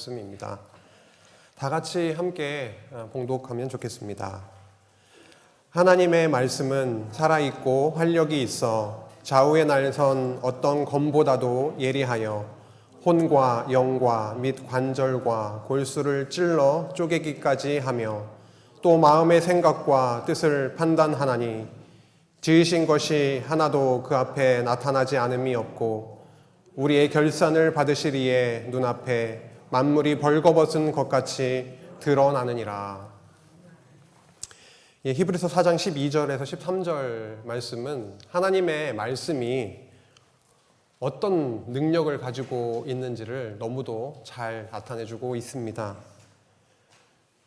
말씀입니다. 다 같이 함께 봉독하면 좋겠습니다. 하나님의 말씀은 살아있고 활력이 있어 좌우에 날선 어떤 검보다도 예리하여 혼과 영과 및 관절과 골수를 찔러 쪼개기까지 하며 또 마음의 생각과 뜻을 판단하나니 지으신 것이 하나도 그 앞에 나타나지 않음이 없고 우리의 결산을 받으시리에 눈앞에 만물이 벌거벗은 것 같이 드러나느니라. 히브리서 4장 12절에서 13절 말씀은 하나님의 말씀이 어떤 능력을 가지고 있는지를 너무도 잘 나타내주고 있습니다.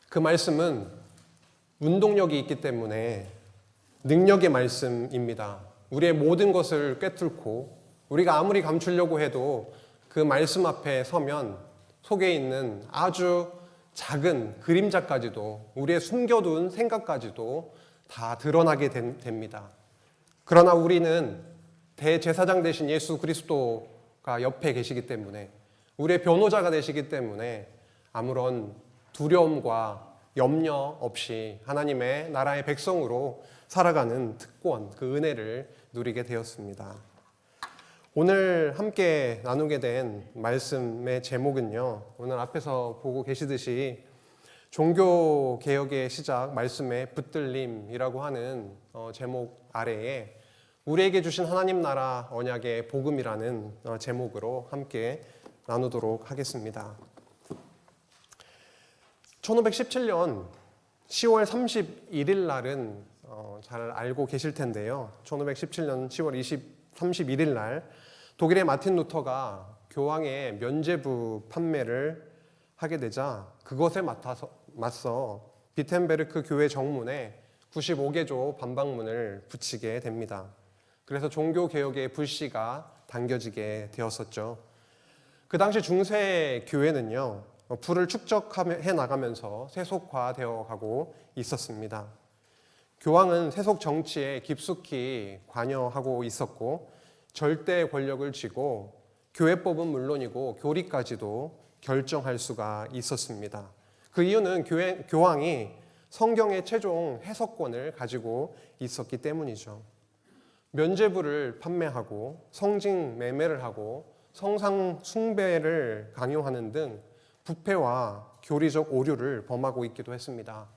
그 말씀은 운동력이 있기 때문에 능력의 말씀입니다. 우리의 모든 것을 꿰뚫고 우리가 아무리 감추려고 해도 그 말씀 앞에 서면 속에 있는 아주 작은 그림자까지도 우리의 숨겨둔 생각까지도 다 드러나게 됩니다. 그러나 우리는 대제사장 되신 예수 그리스도가 옆에 계시기 때문에 우리의 변호자가 되시기 때문에 아무런 두려움과 염려 없이 하나님의 나라의 백성으로 살아가는 특권, 그 은혜를 누리게 되었습니다. 오늘 함께 나누게 된 말씀의 제목은요, 오늘 앞에서 보고 계시듯이 종교개혁의 시작, 말씀의 붙들림이라고 하는 제목 아래에 우리에게 주신 하나님 나라 언약의 복음이라는 제목으로 함께 나누도록 하겠습니다. 1517년 10월 31일 날은 잘 알고 계실 텐데요. 1517년 10월 31일 날 독일의 마틴 루터가 교황의 면죄부 판매를 하게 되자 그것에 맞서 비텐베르크 교회 정문에 95개조 반박문을 붙이게 됩니다. 그래서 종교개혁의 불씨가 당겨지게 되었었죠. 그 당시 중세 교회는요, 부를 축적해 나가면서 세속화되어 가고 있었습니다. 교황은 세속 정치에 깊숙이 관여하고 있었고 절대 권력을 쥐고 교회법은 물론이고 교리까지도 결정할 수가 있었습니다. 그 이유는 교황이 성경의 최종 해석권을 가지고 있었기 때문이죠. 면죄부를 판매하고 성직 매매를 하고 성상 숭배를 강요하는 등 부패와 교리적 오류를 범하고 있기도 했습니다.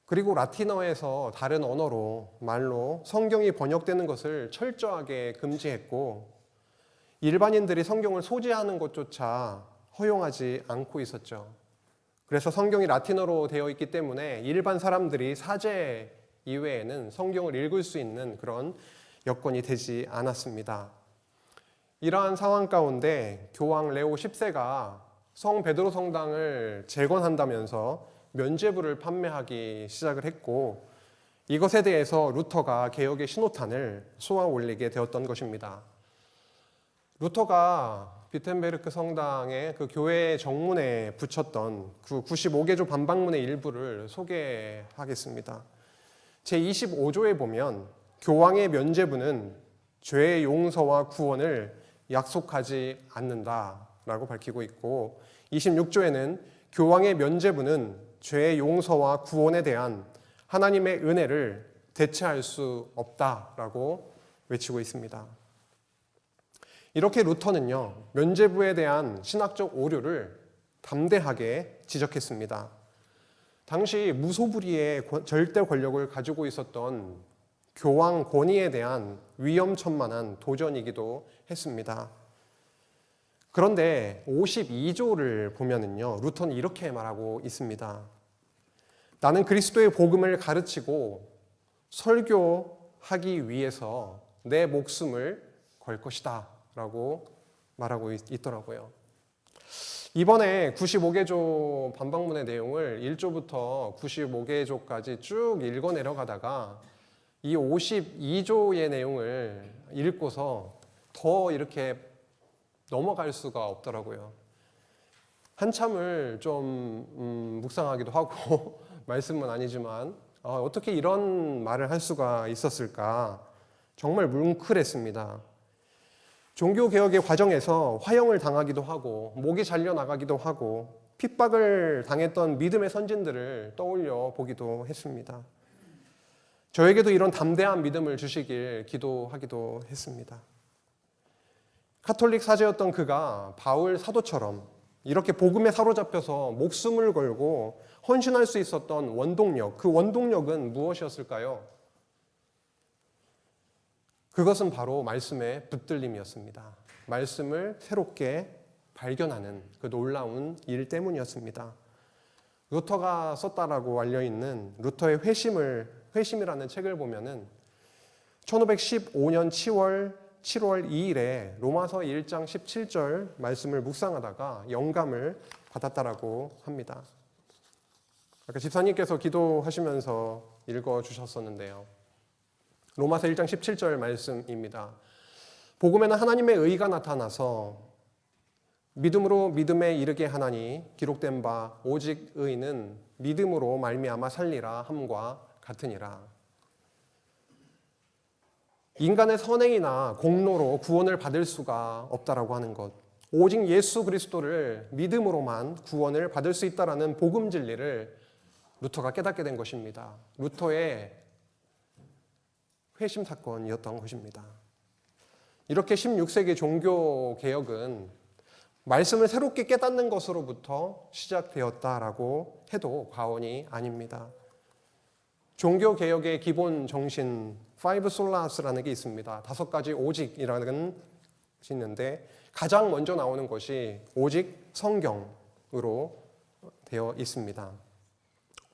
그리고 라틴어에서 다른 언어로 말로 성경이 번역되는 것을 철저하게 금지했고 일반인들이 성경을 소지하는 것조차 허용하지 않고 있었죠. 그래서 성경이 라틴어로 되어 있기 때문에 일반 사람들이 사제 이외에는 성경을 읽을 수 있는 그런 여건이 되지 않았습니다. 이러한 상황 가운데 교황 레오 10세가 성 베드로 성당을 재건한다면서 면죄부를 판매하기 시작을 했고 이것에 대해서 루터가 개혁의 신호탄을 쏘아 올리게 되었던 것입니다. 루터가 비텐베르크 성당의 그 교회 정문에 붙였던 그 95개조 반박문의 일부를 소개하겠습니다. 제25조에 보면 교황의 면죄부는 죄의 용서와 구원을 약속하지 않는다라고 밝히고 있고 26조에는 교황의 면죄부는 죄의 용서와 구원에 대한 하나님의 은혜를 대체할 수 없다라고 외치고 있습니다. 이렇게 루터는요, 면죄부에 대한 신학적 오류를 담대하게 지적했습니다. 당시 무소불위의 절대 권력을 가지고 있었던 교황 권위에 대한 위험천만한 도전이기도 했습니다. 그런데 52조를 보면은요, 루터는 이렇게 말하고 있습니다. 나는 그리스도의 복음을 가르치고 설교하기 위해서 내 목숨을 걸 것이다 라고 말하고 있더라고요. 이번에 95개조 반박문의 내용을 1조부터 95개조까지 쭉 읽어 내려가다가 이 52조의 내용을 읽고서 더 이렇게 넘어갈 수가 없더라고요. 한참을 좀 묵상하기도 하고 말씀은 아니지만 어떻게 이런 말을 할 수가 있었을까 정말 뭉클했습니다. 종교개혁의 과정에서 화형을 당하기도 하고 목이 잘려나가기도 하고 핍박을 당했던 믿음의 선진들을 떠올려 보기도 했습니다. 저에게도 이런 담대한 믿음을 주시길 기도하기도 했습니다. 카톨릭 사제였던 그가 바울 사도처럼 이렇게 복음에 사로잡혀서 목숨을 걸고 헌신할 수 있었던 원동력, 그 원동력은 무엇이었을까요? 그것은 바로 말씀의 붙들림이었습니다. 말씀을 새롭게 발견하는 그 놀라운 일 때문이었습니다. 루터가 썼다라고 알려있는 루터의 회심이라는 책을 보면은 1515년 7월 2일에 로마서 1장 17절 말씀을 묵상하다가 영감을 받았다라고 합니다. 아까 집사님께서 기도하시면서 읽어주셨었는데요. 로마서 1장 17절 말씀입니다. 복음에는 하나님의 의가 나타나서 믿음으로 믿음에 이르게 하나니 기록된 바 오직 의는 믿음으로 말미암아 살리라 함과 같으니라. 인간의 선행이나 공로로 구원을 받을 수가 없다라고 하는 것, 오직 예수 그리스도를 믿음으로만 구원을 받을 수 있다라는 복음 진리를 루터가 깨닫게 된 것입니다. 루터의 회심 사건이었던 것입니다. 이렇게 16세기 종교개혁은 말씀을 새롭게 깨닫는 것으로부터 시작되었다라고 해도 과언이 아닙니다. 종교개혁의 기본 정신 Five Solas라는 게 있습니다. 5가지 오직이라는 것이 있는데 가장 먼저 나오는 것이 오직 성경으로 되어 있습니다.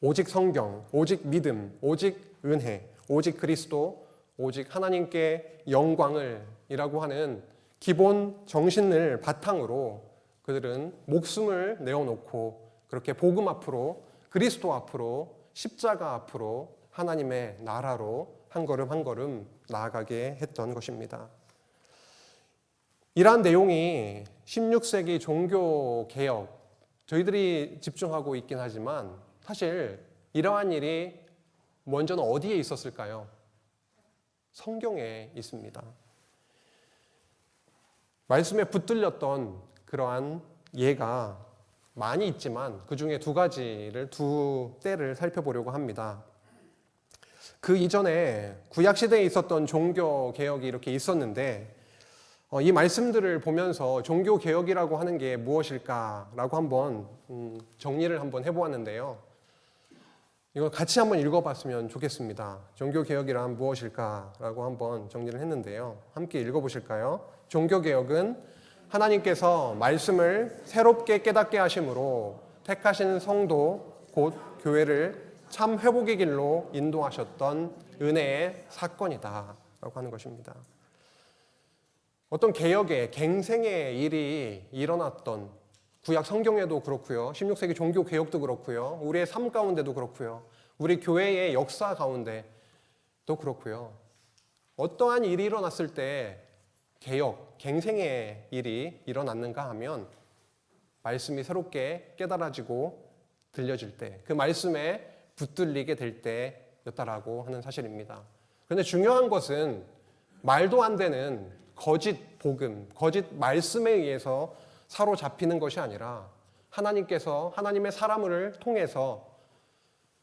오직 성경, 오직 믿음, 오직 은혜, 오직 그리스도, 오직 하나님께 영광을 이라고 하는 기본 정신을 바탕으로 그들은 목숨을 내어놓고 그렇게 복음 앞으로, 그리스도 앞으로, 십자가 앞으로 하나님의 나라로 한 걸음 한 걸음 나아가게 했던 것입니다. 이러한 내용이 16세기 종교개혁, 저희들이 집중하고 있긴 하지만 사실 이러한 일이 먼저는 어디에 있었을까요? 성경에 있습니다. 말씀에 붙들렸던 그러한 예가 많이 있지만 그 중에 두 때를 살펴보려고 합니다. 그 이전에 구약시대에 있었던 종교개혁이 이렇게 있었는데 이 말씀들을 보면서 종교개혁이라고 하는 게 무엇일까라고 한번 정리를 한번 해보았는데요. 이걸 같이 한번 읽어봤으면 좋겠습니다. 종교개혁이란 무엇일까라고 한번 정리를 했는데요. 함께 읽어보실까요? 종교개혁은 하나님께서 말씀을 새롭게 깨닫게 하심으로 택하신 성도 곧 교회를 참 회복의 길로 인도하셨던 은혜의 사건이다 라고 하는 것입니다. 어떤 개혁의 갱생의 일이 일어났던 구약 성경에도 그렇고요. 16세기 종교개혁도 그렇고요. 우리의 삶 가운데도 그렇고요. 우리 교회의 역사 가운데도 그렇고요. 어떠한 일이 일어났을 때 개혁, 갱생의 일이 일어났는가 하면 말씀이 새롭게 깨달아지고 들려질 때, 그 말씀에 붙들리게 될 때였다라고 하는 사실입니다. 그런데 중요한 것은 말도 안 되는 거짓 복음, 거짓 말씀에 의해서 사로잡히는 것이 아니라 하나님께서 하나님의 사람을 통해서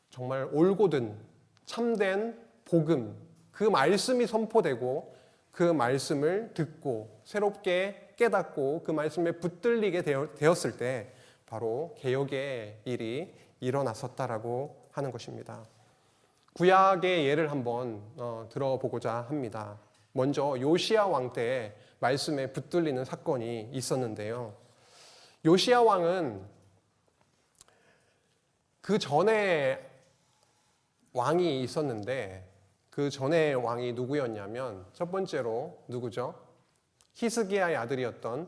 정말 올곧은 참된 복음, 그 말씀이 선포되고 그 말씀을 듣고 새롭게 깨닫고 그 말씀에 붙들리게 되었을 때 바로 개혁의 일이 일어났었다라고 하는 것입니다. 구약의 예를 한번 들어보고자 합니다. 먼저 요시야 왕 때 말씀에 붙들리는 사건이 있었는데요. 요시야 왕은 그 전에 왕이 있었는데 그 전에 왕이 누구였냐면 첫 번째로 누구죠? 히스기야의 아들이었던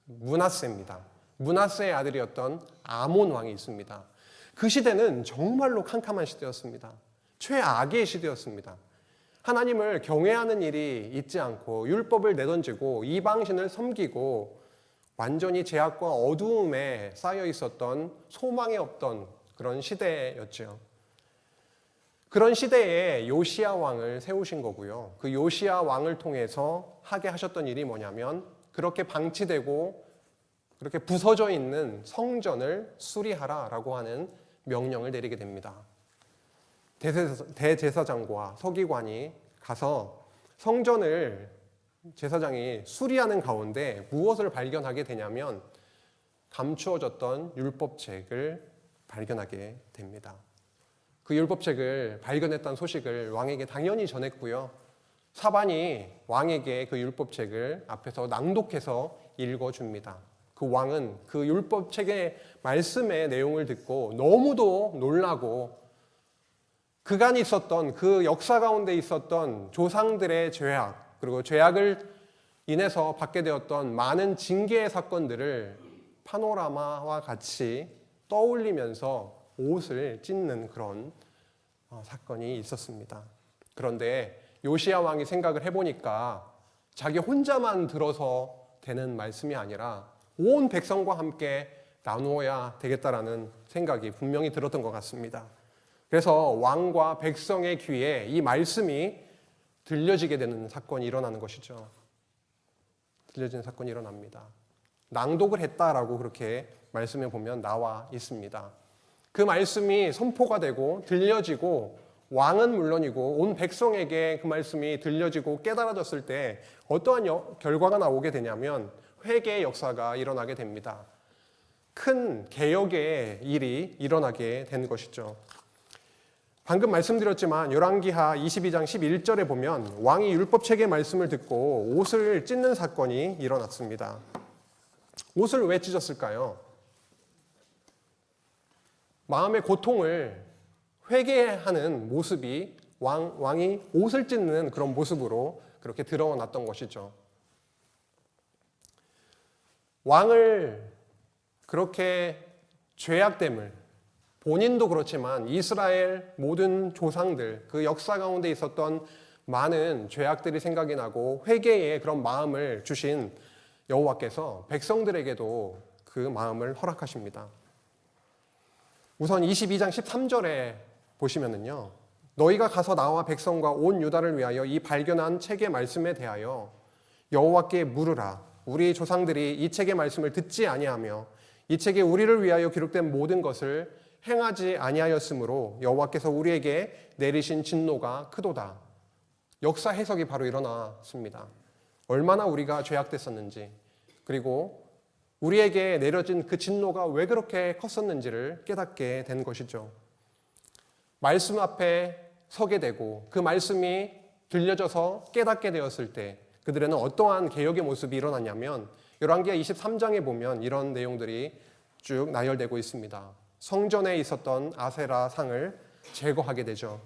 므낫세입니다. 므낫세의 아들이었던 아몬 왕이 있습니다. 그 시대는 정말로 캄캄한 시대였습니다. 최악의 시대였습니다. 하나님을 경외하는 일이 있지 않고 율법을 내던지고 이방신을 섬기고 완전히 죄악과 어두움에 쌓여 있었던 소망이 없던 그런 시대였죠. 그런 시대에 요시야 왕을 세우신 거고요. 그 요시야 왕을 통해서 하게 하셨던 일이 뭐냐면 그렇게 방치되고 그렇게 부서져 있는 성전을 수리하라라고 하는 명령을 내리게 됩니다. 대제사장과 서기관이 가서 성전을 제사장이 수리하는 가운데 무엇을 발견하게 되냐면 감추어졌던 율법책을 발견하게 됩니다. 그 율법책을 발견했다는 소식을 왕에게 당연히 전했고요. 사반이 왕에게 그 율법책을 앞에서 낭독해서 읽어줍니다. 그 왕은 그 율법책의 말씀의 내용을 듣고 너무도 놀라고 그간 있었던 그 역사 가운데 있었던 조상들의 죄악 그리고 죄악을 인해서 받게 되었던 많은 징계의 사건들을 파노라마와 같이 떠올리면서 옷을 찢는 그런 사건이 있었습니다. 그런데 요시야 왕이 생각을 해보니까 자기 혼자만 들어서 되는 말씀이 아니라 온 백성과 함께 나누어야 되겠다라는 생각이 분명히 들었던 것 같습니다. 그래서 왕과 백성의 귀에 이 말씀이 들려지게 되는 사건이 일어나는 것이죠. 들려지는 사건이 일어납니다. 낭독을 했다라고 그렇게 말씀에 보면 나와 있습니다. 그 말씀이 선포가 되고 들려지고 왕은 물론이고 온 백성에게 그 말씀이 들려지고 깨달아졌을 때 어떠한 결과가 나오게 되냐면 회개의 역사가 일어나게 됩니다. 큰 개혁의 일이 일어나게 된 것이죠. 방금 말씀드렸지만 열왕기하 22장 11절에 보면 왕이 율법책의 말씀을 듣고 옷을 찢는 사건이 일어났습니다. 옷을 왜 찢었을까요? 마음의 고통을 회개하는 모습이 왕이 옷을 찢는 그런 모습으로 그렇게 드러났던 것이죠. 왕을 그렇게 죄악됨을 본인도 그렇지만 이스라엘 모든 조상들 그 역사 가운데 있었던 많은 죄악들이 생각이 나고 회개의 그런 마음을 주신 여호와께서 백성들에게도 그 마음을 허락하십니다. 우선 22장 13절에 보시면은요. 너희가 가서 나와 백성과 온 유다를 위하여 이 발견한 책의 말씀에 대하여 여호와께 물으라. 우리 조상들이 이 책의 말씀을 듣지 아니하며 이 책에 우리를 위하여 기록된 모든 것을 행하지 아니하였으므로 여호와께서 우리에게 내리신 진노가 크도다. 역사 해석이 바로 일어났습니다. 얼마나 우리가 죄악됐었는지 그리고 우리에게 내려진 그 진노가 왜 그렇게 컸었는지를 깨닫게 된 것이죠. 말씀 앞에 서게 되고 그 말씀이 들려져서 깨닫게 되었을 때 그들에는 어떠한 개혁의 모습이 일어났냐면 열왕기하 23장에 보면 이런 내용들이 쭉 나열되고 있습니다. 성전에 있었던 아세라 상을 제거하게 되죠.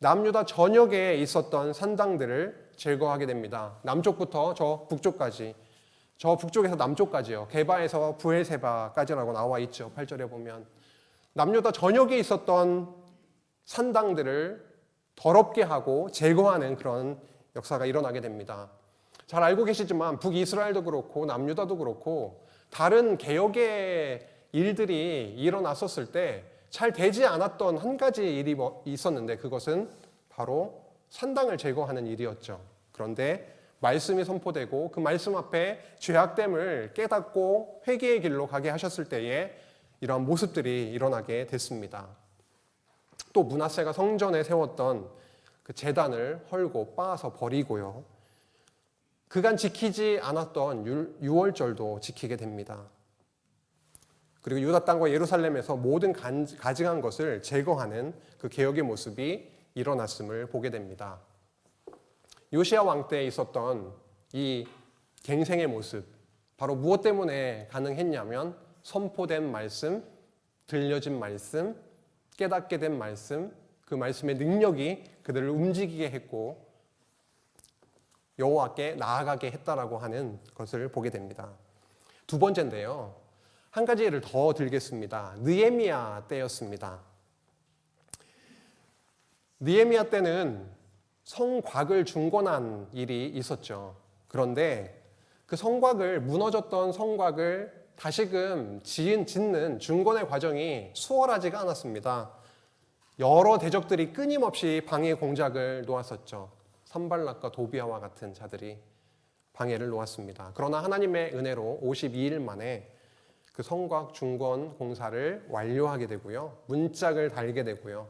남유다 전역에 있었던 산당들을 제거하게 됩니다. 남쪽부터 저 북쪽까지, 저 북쪽에서 남쪽까지요. 게바에서 부엘세바까지라고 나와 있죠. 8절에 보면 남유다 전역에 있었던 산당들을 더럽게 하고 제거하는 그런 역사가 일어나게 됩니다. 잘 알고 계시지만 북이스라엘도 그렇고 남유다도 그렇고 다른 개혁의 일들이 일어났었을 때 잘 되지 않았던 한 가지 일이 있었는데 그것은 바로 산당을 제거하는 일이었죠. 그런데 말씀이 선포되고 그 말씀 앞에 죄악됨을 깨닫고 회개의 길로 가게 하셨을 때에 이러한 모습들이 일어나게 됐습니다. 또 므낫세가 성전에 세웠던 그 제단을 헐고 빻아서 버리고요. 그간 지키지 않았던 유월절도 지키게 됩니다. 그리고 유다 땅과 예루살렘에서 모든 가증한 것을 제거하는 그 개혁의 모습이 일어났음을 보게 됩니다. 요시야 왕 때 있었던 이 갱생의 모습, 바로 무엇 때문에 가능했냐면 선포된 말씀, 들려진 말씀, 깨닫게 된 말씀, 그 말씀의 능력이 그들을 움직이게 했고 여호와께 나아가게 했다라고 하는 것을 보게 됩니다. 두 번째인데요. 한 가지 예를 더 들겠습니다. 느헤미야 때였습니다. 느헤미야 때는 성곽을 중건한 일이 있었죠. 그런데 그 무너졌던 성곽을 다시금 짓는 중건의 과정이 수월하지가 않았습니다. 여러 대적들이 끊임없이 방해 공작을 놓았었죠. 산발락과 도비아와 같은 자들이 방해를 놓았습니다. 그러나 하나님의 은혜로 52일 만에 그 성곽 중건 공사를 완료하게 되고요. 문짝을 달게 되고요.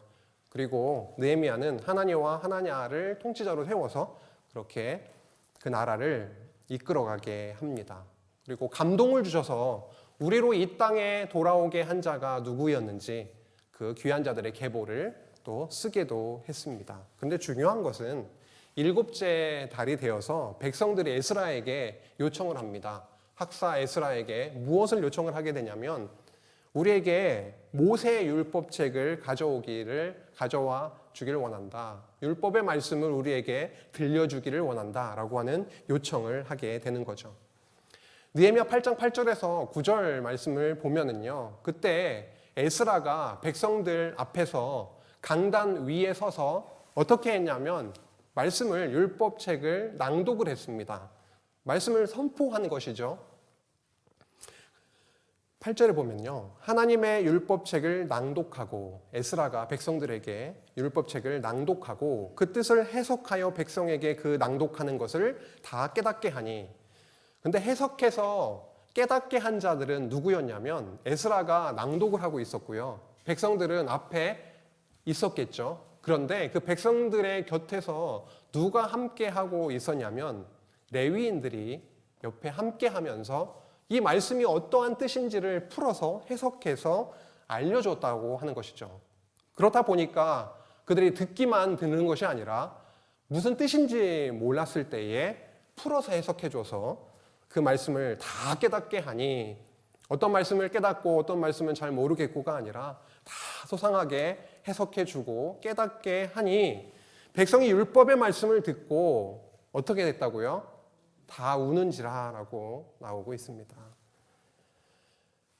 그리고 느헤미야는 하나니와 하나냐를 통치자로 세워서 그렇게 그 나라를 이끌어가게 합니다. 그리고 감동을 주셔서 우리로 이 땅에 돌아오게 한 자가 누구였는지 그 귀한 자들의 계보를 또 쓰게도 했습니다. 근데 중요한 것은 7째 달이 되어서 백성들이 에스라에게 요청을 합니다. 학사 에스라에게 무엇을 요청을 하게 되냐면 우리에게 모세 율법책을 가져와 주기를 원한다. 율법의 말씀을 우리에게 들려주기를 원한다 라고 하는 요청을 하게 되는 거죠. 느헤미야 8장 8절에서 9절 말씀을 보면은요, 그때 에스라가 백성들 앞에서 강단 위에 서서 어떻게 했냐면 말씀을, 율법책을 낭독을 했습니다. 말씀을 선포한 것이죠. 8절에 보면요, 하나님의 율법책을 낭독하고, 에스라가 백성들에게 율법책을 낭독하고 그 뜻을 해석하여 백성에게 그 낭독하는 것을 다 깨닫게 하니, 근데 해석해서 깨닫게 한 자들은 누구였냐면 에스라가 낭독을 하고 있었고요, 백성들은 앞에 있었겠죠. 그런데 그 백성들의 곁에서 누가 함께 하고 있었냐면 레위인들이 옆에 함께 하면서 이 말씀이 어떠한 뜻인지를 풀어서 해석해서 알려줬다고 하는 것이죠. 그렇다 보니까 그들이 듣는 것이 아니라 무슨 뜻인지 몰랐을 때에 풀어서 해석해줘서 그 말씀을 다 깨닫게 하니, 어떤 말씀을 깨닫고 어떤 말씀은 잘 모르겠고가 아니라 다 소상하게 해석해주고 깨닫게 하니 백성이 율법의 말씀을 듣고 어떻게 됐다고요? 다 우는지라라고 나오고 있습니다.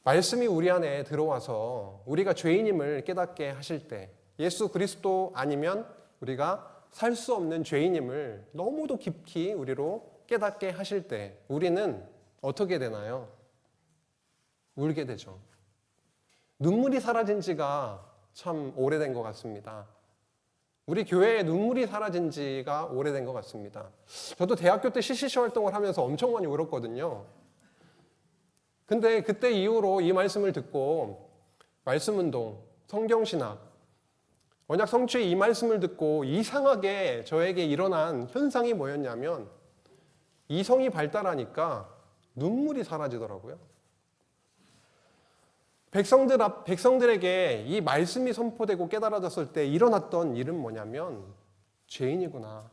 말씀이 우리 안에 들어와서 우리가 죄인임을 깨닫게 하실 때, 예수 그리스도 아니면 우리가 살 수 없는 죄인임을 너무도 깊이 우리로 깨닫게 하실 때 우리는 어떻게 되나요? 울게 되죠. 눈물이 사라진 지가 참 오래된 것 같습니다. 우리 교회에 눈물이 사라진 지가 오래된 것 같습니다. 저도 대학교 때 CCC 활동을 하면서 엄청 많이 울었거든요. 근데 그때 이후로 이 말씀을 듣고 말씀운동, 성경신학, 언약 성취의 이 말씀을 듣고 이상하게 저에게 일어난 현상이 뭐였냐면 이성이 발달하니까 눈물이 사라지더라고요. 백성들에게 이 말씀이 선포되고 깨달아졌을 때 일어났던 일은 뭐냐면 죄인이구나.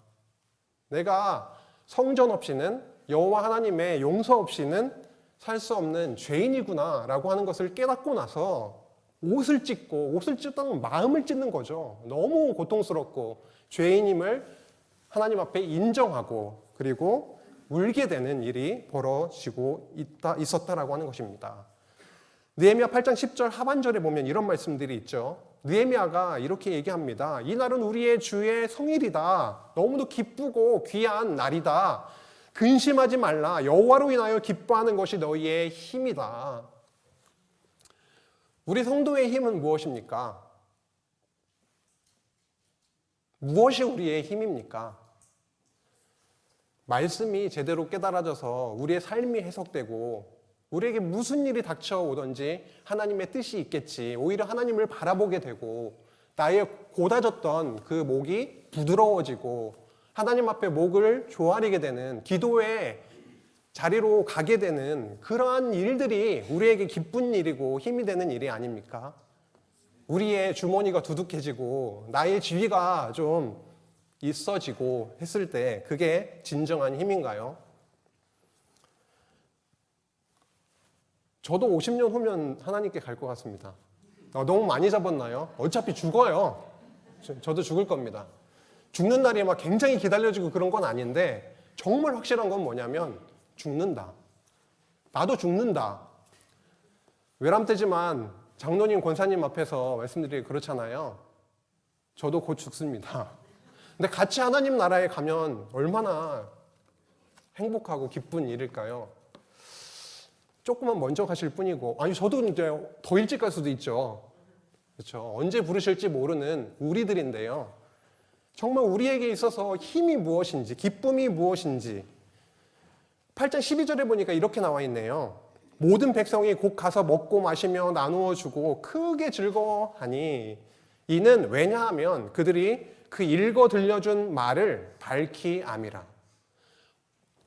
내가 성전 없이는, 여호와 하나님의 용서 없이는 살 수 없는 죄인이구나 라고 하는 것을 깨닫고 나서 옷을 찢다는 마음을 찢는 거죠. 너무 고통스럽고 죄인임을 하나님 앞에 인정하고 그리고 울게 되는 일이 벌어지고 있었다라고 하는 것입니다. 느헤미야 8장 10절 하반절에 보면 이런 말씀들이 있죠. 느헤미야가 이렇게 얘기합니다. 이 날은 우리의 주의 성일이다. 너무도 기쁘고 귀한 날이다. 근심하지 말라. 여호와로 인하여 기뻐하는 것이 너희의 힘이다. 우리 성도의 힘은 무엇입니까? 무엇이 우리의 힘입니까? 말씀이 제대로 깨달아져서 우리의 삶이 해석되고 우리에게 무슨 일이 닥쳐오든지 하나님의 뜻이 있겠지. 오히려 하나님을 바라보게 되고 나의 고다졌던 그 목이 부드러워지고 하나님 앞에 목을 조아리게 되는 기도의 자리로 가게 되는 그러한 일들이 우리에게 기쁜 일이고 힘이 되는 일이 아닙니까? 우리의 주머니가 두둑해지고 나의 지위가 좀 있어지고 했을 때 그게 진정한 힘인가요? 저도 50년 후면 하나님께 갈 것 같습니다. 너무 많이 잡았나요? 어차피 죽어요. 저도 죽을 겁니다. 죽는 날이 막 굉장히 기다려지고 그런 건 아닌데 정말 확실한 건 뭐냐면 죽는다. 나도 죽는다. 외람되지만 장로님, 권사님 앞에서 말씀드리기 그렇잖아요. 저도 곧 죽습니다. 근데 같이 하나님 나라에 가면 얼마나 행복하고 기쁜 일일까요? 조금만 먼저 가실 뿐이고, 아니 저도 이제 더 일찍 갈 수도 있죠. 그렇죠? 언제 부르실지 모르는 우리들인데요. 정말 우리에게 있어서 힘이 무엇인지, 기쁨이 무엇인지 8장 12절에 보니까 이렇게 나와 있네요. 모든 백성이 곧 가서 먹고 마시며 나누어 주고 크게 즐거워하니 이는 왜냐하면 그들이 그 읽어 들려준 말을 밝히 암이라.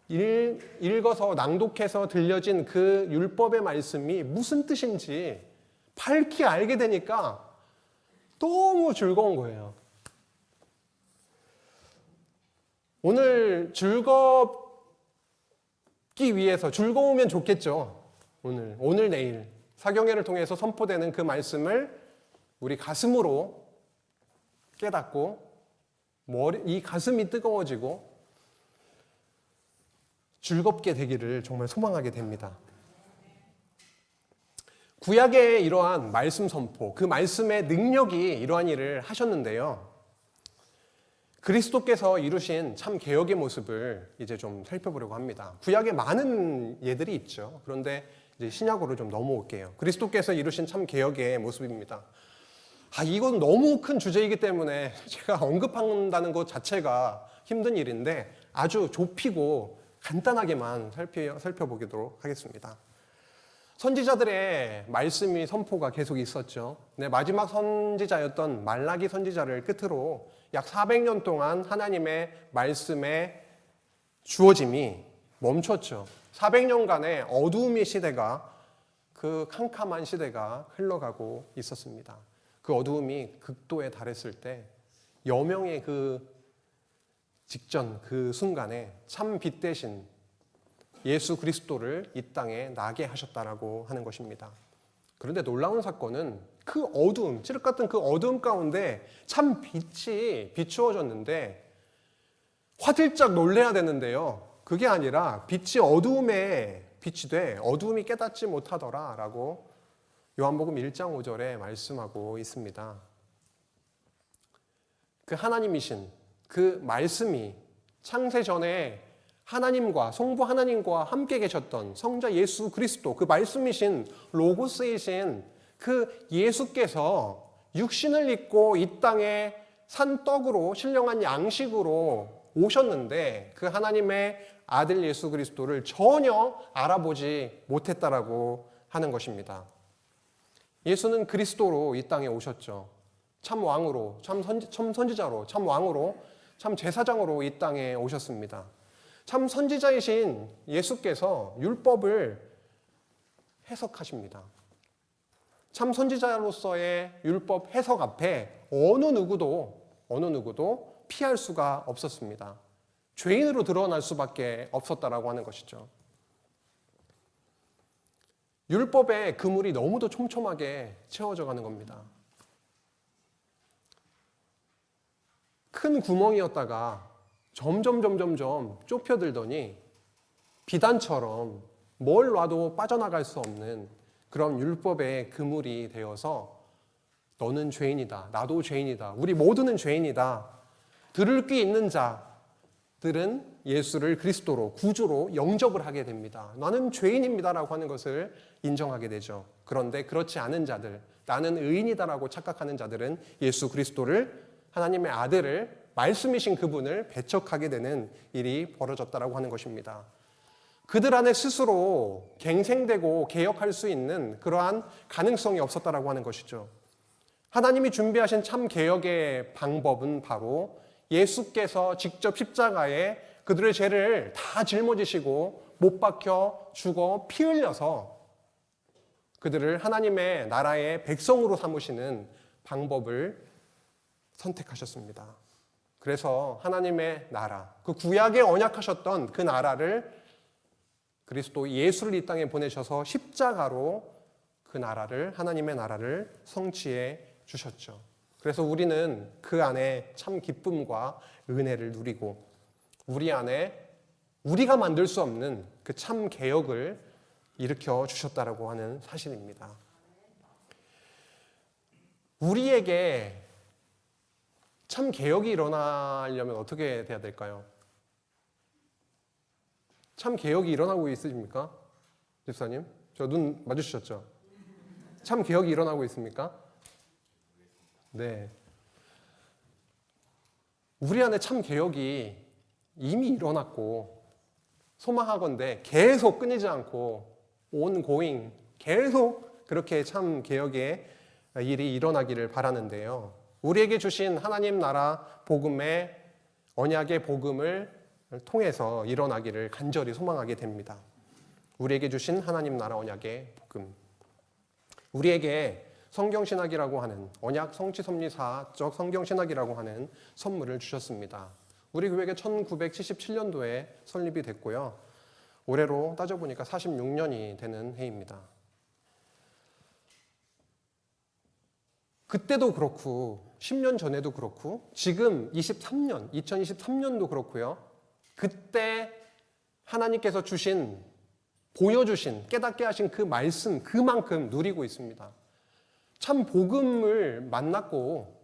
읽어서 낭독해서 들려진 그 율법의 말씀이 무슨 뜻인지 밝히 알게 되니까 너무 즐거운 거예요. 오늘 즐겁기 위해서 즐거우면 좋겠죠. 오늘 내일 사경회를 통해서 선포되는 그 말씀을 우리 가슴으로 깨닫고 이 가슴이 뜨거워지고 즐겁게 되기를 정말 소망하게 됩니다. 구약의 이러한 말씀 선포, 그 말씀의 능력이 이러한 일을 하셨는데요. 그리스도께서 이루신 참 개혁의 모습을 이제 좀 살펴보려고 합니다. 구약에 많은 예들이 있죠. 그런데 이제 신약으로 좀 넘어올게요. 그리스도께서 이루신 참 개혁의 모습입니다. 이건 너무 큰 주제이기 때문에 제가 언급한다는 것 자체가 힘든 일인데 아주 좁히고 간단하게만 살펴보도록 하겠습니다. 선지자들의 말씀이 선포가 계속 있었죠. 마지막 선지자였던 말라기 선지자를 끝으로 약 400년 동안 하나님의 말씀의 주어짐이 멈췄죠. 400년간의 어두움의 시대가, 그 캄캄한 시대가 흘러가고 있었습니다. 그 어두움이 극도에 달했을 때 여명의 그 직전 그 순간에 참 빛 대신 예수 그리스도를 이 땅에 나게 하셨다라고 하는 것입니다. 그런데 놀라운 사건은 그 어두움, 칠흑 같은 그 어두움 가운데 참 빛이 비추어졌는데 화들짝 놀래야 되는데요. 그게 아니라 빛이 어두움에 빛이 돼 어두움이 깨닫지 못하더라라고 요한복음 1장 5절에 말씀하고 있습니다. 그 하나님이신 그 말씀이 창세 전에 하나님과 성부 하나님과 함께 계셨던 성자 예수 그리스도, 그 말씀이신 로고스이신 그 예수께서 육신을 입고 이 땅에 산 떡으로 신령한 양식으로 오셨는데 그 하나님의 아들 예수 그리스도를 전혀 알아보지 못했다라고 하는 것입니다. 예수는 그리스도로 이 땅에 오셨죠. 참 왕으로, 참 선지자로, 참 왕으로, 참 제사장으로 이 땅에 오셨습니다. 참 선지자이신 예수께서 율법을 해석하십니다. 참 선지자로서의 율법 해석 앞에 어느 누구도 피할 수가 없었습니다. 죄인으로 드러날 수밖에 없었다라고 하는 것이죠. 율법의 그물이 너무도 촘촘하게 채워져 가는 겁니다. 큰 구멍이었다가 점점 좁혀들더니 비단처럼 뭘 놔도 빠져나갈 수 없는 그런 율법의 그물이 되어서 너는 죄인이다. 나도 죄인이다. 우리 모두는 죄인이다. 들을 귀 있는 자들은 예수를 그리스도로 구주로 영접을 하게 됩니다. 나는 죄인입니다라고 하는 것을 인정하게 되죠. 그런데 그렇지 않은 자들, 나는 의인이다라고 착각하는 자들은 예수 그리스도를, 하나님의 아들을, 말씀이신 그분을 배척하게 되는 일이 벌어졌다라고 하는 것입니다. 그들 안에 스스로 갱생되고 개혁할 수 있는 그러한 가능성이 없었다라고 하는 것이죠. 하나님이 준비하신 참 개혁의 방법은 바로 예수께서 직접 십자가에 그들의 죄를 다 짊어지시고 못 박혀 죽어 피 흘려서 그들을 하나님의 나라의 백성으로 삼으시는 방법을 선택하셨습니다. 그래서 하나님의 나라, 그 구약에 언약하셨던 그 나라를 그리스도 예수를 이 땅에 보내셔서 십자가로 그 나라를, 하나님의 나라를 성취해 주셨죠. 그래서 우리는 그 안에 참 기쁨과 은혜를 누리고 우리 안에 우리가 만들 수 없는 그 참 개혁을 일으켜 주셨다라고 하는 사실입니다. 우리에게 참 개혁이 일어나려면 어떻게 돼야 될까요? 참 개혁이 일어나고 있으십니까? 집사님? 저 눈 마주치셨죠? 참 개혁이 일어나고 있습니까? 네. 우리 안에 참 개혁이 이미 일어났고 소망하건대 계속 끊이지 않고 ongoing 계속 그렇게 참 개혁의 일이 일어나기를 바라는데요. 우리에게 주신 하나님 나라 복음의 언약의 복음을 통해서 일어나기를 간절히 소망하게 됩니다. 우리에게 주신 하나님 나라 언약의 복음. 우리에게 성경신학이라고 하는 언약 성취섭리사적 성경신학이라고 하는 선물을 주셨습니다. 우리 교회가 1977년도에 설립이 됐고요. 올해로 따져보니까 46년이 되는 해입니다. 그때도 그렇고 10년 전에도 그렇고 지금 2023년도 그렇고요. 그때 하나님께서 보여주신 깨닫게 하신 그 말씀 그만큼 누리고 있습니다. 참 복음을 만났고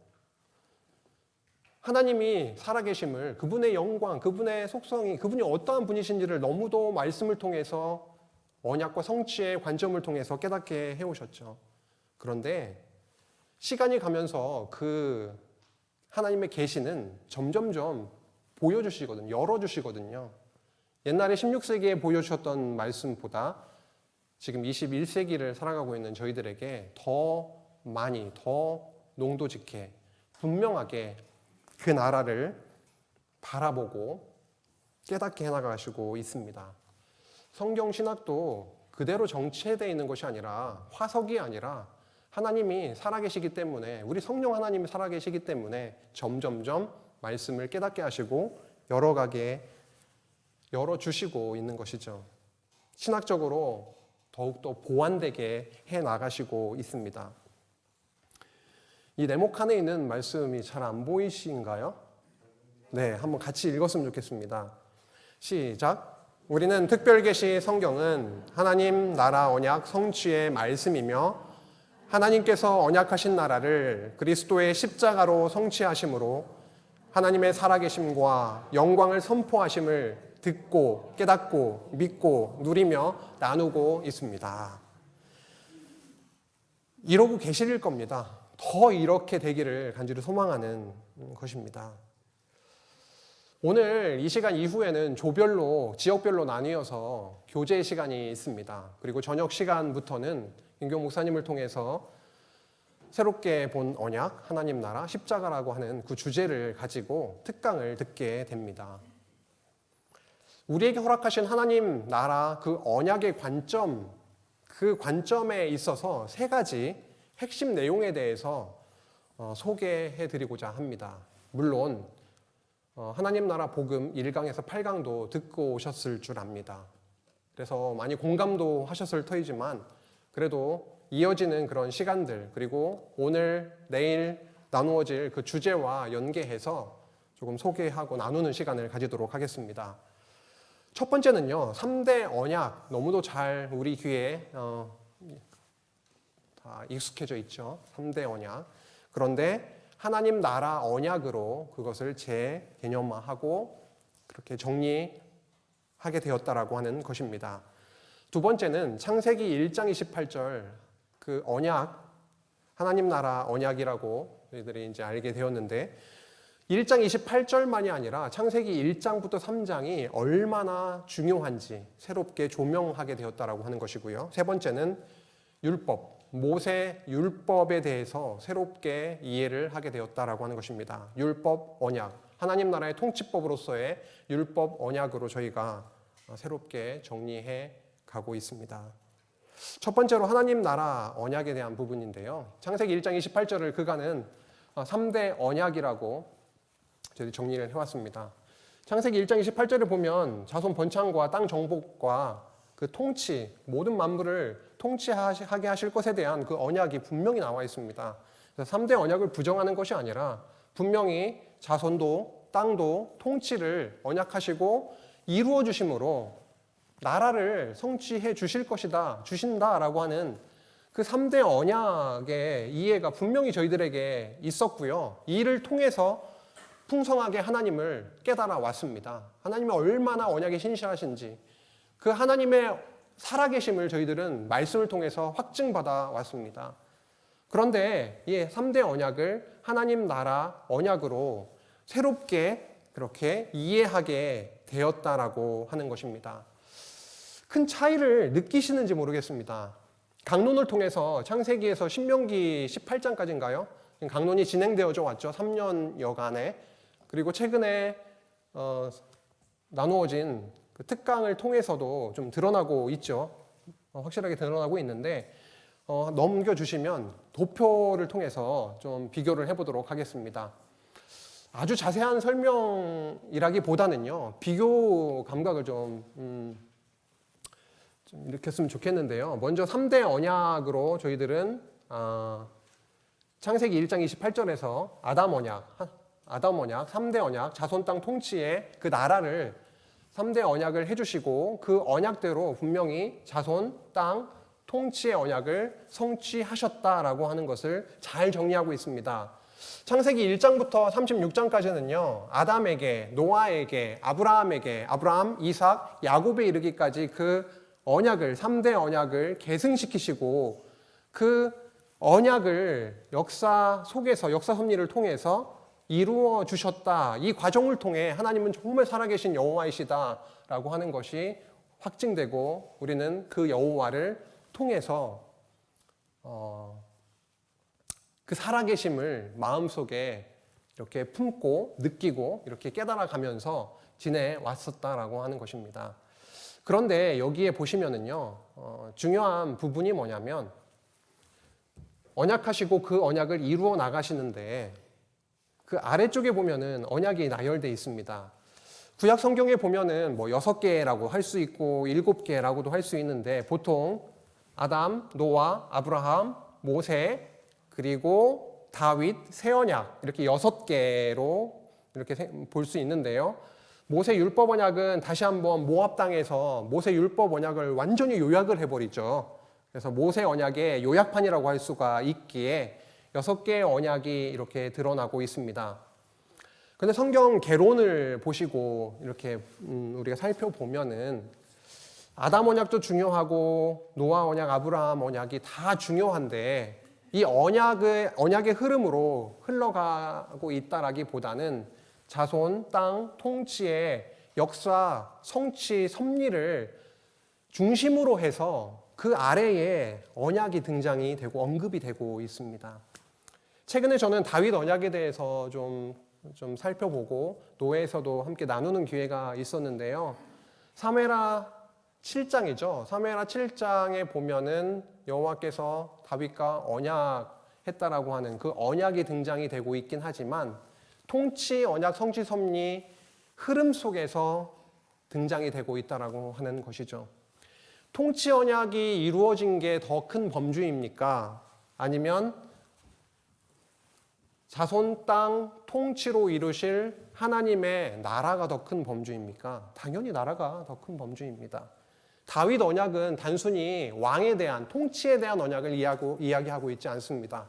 하나님이 살아계심을, 그분의 영광, 그분의 속성이, 그분이 어떠한 분이신지를 너무도 말씀을 통해서 언약과 성취의 관점을 통해서 깨닫게 해오셨죠. 그런데 시간이 가면서 그 하나님의 계시는 점점점 보여주시거든요. 열어주시거든요. 옛날에 16세기에 보여주셨던 말씀보다 지금 21세기를 살아가고 있는 저희들에게 더 많이, 더 농도 짙게, 분명하게 그 나라를 바라보고 깨닫게 해나가시고 있습니다. 성경 신학도 그대로 정체되어 있는 것이 아니라 화석이 아니라 하나님이 살아계시기 때문에 우리 성령 하나님이 살아계시기 때문에 점점점 말씀을 깨닫게 하시고 열어주시고 있는 것이죠. 신학적으로 더욱더 보완되게 해나가시고 있습니다. 이 네모칸에 있는 말씀이 잘 안 보이신가요? 네, 한번 같이 읽었으면 좋겠습니다. 시작. 우리는 특별계시 성경은 하나님 나라 언약 성취의 말씀이며 하나님께서 언약하신 나라를 그리스도의 십자가로 성취하심으로 하나님의 살아계심과 영광을 선포하심을 듣고 깨닫고 믿고 누리며 나누고 있습니다. 이러고 계실 겁니다. 더 이렇게 되기를 간절히 소망하는 것입니다. 오늘 이 시간 이후에는 조별로, 지역별로 나뉘어서 교제 시간이 있습니다. 그리고 저녁 시간부터는 김경 목사님을 통해서 새롭게 본 언약, 하나님 나라, 십자가라고 하는 그 주제를 가지고 특강을 듣게 됩니다. 우리에게 허락하신 하나님 나라 그 언약의 관점, 그 관점에 있어서 세 가지 핵심 내용에 대해서 소개해 드리고자 합니다. 물론 하나님 나라 복음 1강에서 8강도 듣고 오셨을 줄 압니다. 그래서 많이 공감도 하셨을 터이지만 그래도 이어지는 그런 시간들 그리고 오늘 내일 나누어질 그 주제와 연계해서 조금 소개하고 나누는 시간을 가지도록 하겠습니다. 첫 번째는요, 3대 언약, 너무도 잘 우리 귀에 다 익숙해져 있죠. 3대 언약. 그런데 하나님 나라 언약으로 그것을 재개념화하고 그렇게 정리하게 되었다라고 하는 것입니다. 두 번째는 창세기 1장 28절 그 언약, 하나님 나라 언약이라고 저희들이 이제 알게 되었는데 1장 28절만이 아니라 창세기 1장부터 3장이 얼마나 중요한지 새롭게 조명하게 되었다라고 하는 것이고요. 세 번째는 율법, 모세 율법에 대해서 새롭게 이해를 하게 되었다라고 하는 것입니다. 율법 언약, 하나님 나라의 통치법으로서의 율법 언약으로 저희가 새롭게 정리해 가고 있습니다. 첫 번째로 하나님 나라 언약에 대한 부분인데요. 창세기 1장 28절을 그간은 3대 언약이라고 저희들이 정리를 해왔습니다. 창세기 1장 28절을 보면 자손 번창과 땅 정복과 그 통치, 모든 만물을 통치하게 하실 것에 대한 그 언약이 분명히 나와 있습니다. 그래서 3대 언약을 부정하는 것이 아니라 분명히 자손도 땅도 통치를 언약하시고 이루어 주심으로 나라를 성취해 주실 것이다, 주신다라고 하는 그 3대 언약의 이해가 분명히 저희들에게 있었고요. 이를 통해서 풍성하게 하나님을 깨달아 왔습니다. 하나님이 얼마나 언약에 신실하신지 그 하나님의 살아계심을 저희들은 말씀을 통해서 확증받아 왔습니다. 그런데 이 3대 언약을 하나님 나라 언약으로 새롭게 그렇게 이해하게 되었다라고 하는 것입니다. 큰 차이를 느끼시는지 모르겠습니다. 강론을 통해서 창세기에서 신명기 18장까지인가요? 강론이 진행되어져 왔죠. 3년여간에. 그리고 최근에 나누어진 그 특강을 통해서도 좀 드러나고 있죠. 확실하게 드러나고 있는데 넘겨주시면 도표를 통해서 좀 비교를 해보도록 하겠습니다. 아주 자세한 설명이라기보다는요, 비교 감각을 좀 일으켰으면 좋겠는데요. 먼저 3대 언약으로 저희들은 창세기 1장 28절에서 아담 언약, 3대 언약, 자손 땅 통치의 그 나라를 3대 언약을 해주시고 그 언약대로 분명히 자손 땅 통치의 언약을 성취하셨다라고 하는 것을 잘 정리하고 있습니다. 창세기 1장부터 36장까지는요, 아담에게, 노아에게, 아브라함, 이삭, 야곱에 이르기까지 그 언약을, 3대 언약을 계승시키시고 그 언약을 역사 속에서, 역사 섭리를 통해서 이루어 주셨다. 이 과정을 통해 하나님은 정말 살아계신 여호와이시다라고 하는 것이 확증되고 우리는 그 여호와를 통해서 그 살아계심을 마음속에 이렇게 품고 느끼고 이렇게 깨달아가면서 지내왔었다라고 하는 것입니다. 그런데 여기에 보시면은요, 중요한 부분이 뭐냐면 언약하시고 그 언약을 이루어 나가시는데 그 아래쪽에 보면은 언약이 나열되어 있습니다. 구약 성경에 보면은 뭐 6개라고 할 수 있고 7개라고도 할 수 있는데 보통 아담, 노아, 아브라함, 모세, 그리고 다윗, 새 언약 이렇게 6개로 이렇게 볼 수 있는데요. 모세 율법 언약은 다시 한번 모압 땅에서 모세 율법 언약을 완전히 요약을 해버리죠. 그래서 모세 언약의 요약판이라고 할 수가 있기에 6개의 언약이 이렇게 드러나고 있습니다. 근데 성경 개론을 보시고 이렇게 우리가 살펴보면은 아담 언약도 중요하고 노아 언약, 아브라함 언약이 다 중요한데 이 언약의 흐름으로 흘러가고 있다라기보다는 자손, 땅, 통치의 역사, 성취, 섭리를 중심으로 해서 그 아래에 언약이 등장이 되고 언급이 되고 있습니다. 최근에 저는 다윗 언약에 대해서 좀 살펴보고 노예에서도 함께 나누는 기회가 있었는데요. 사무엘하 7장이죠. 사무엘하 7장에 보면은 여호와께서 다윗과 언약했다라고 하는 그 언약이 등장이 되고 있긴 하지만 통치, 언약, 성취, 섭리 흐름 속에서 등장이 되고 있다라고 하는 것이죠. 통치 언약이 이루어진 게 더 큰 범주입니까? 아니면 자손 땅 통치로 이루실 하나님의 나라가 더 큰 범주입니까? 당연히 나라가 더 큰 범주입니다. 다윗 언약은 단순히 왕에 대한 통치에 대한 언약을 이야기하고 있지 않습니다.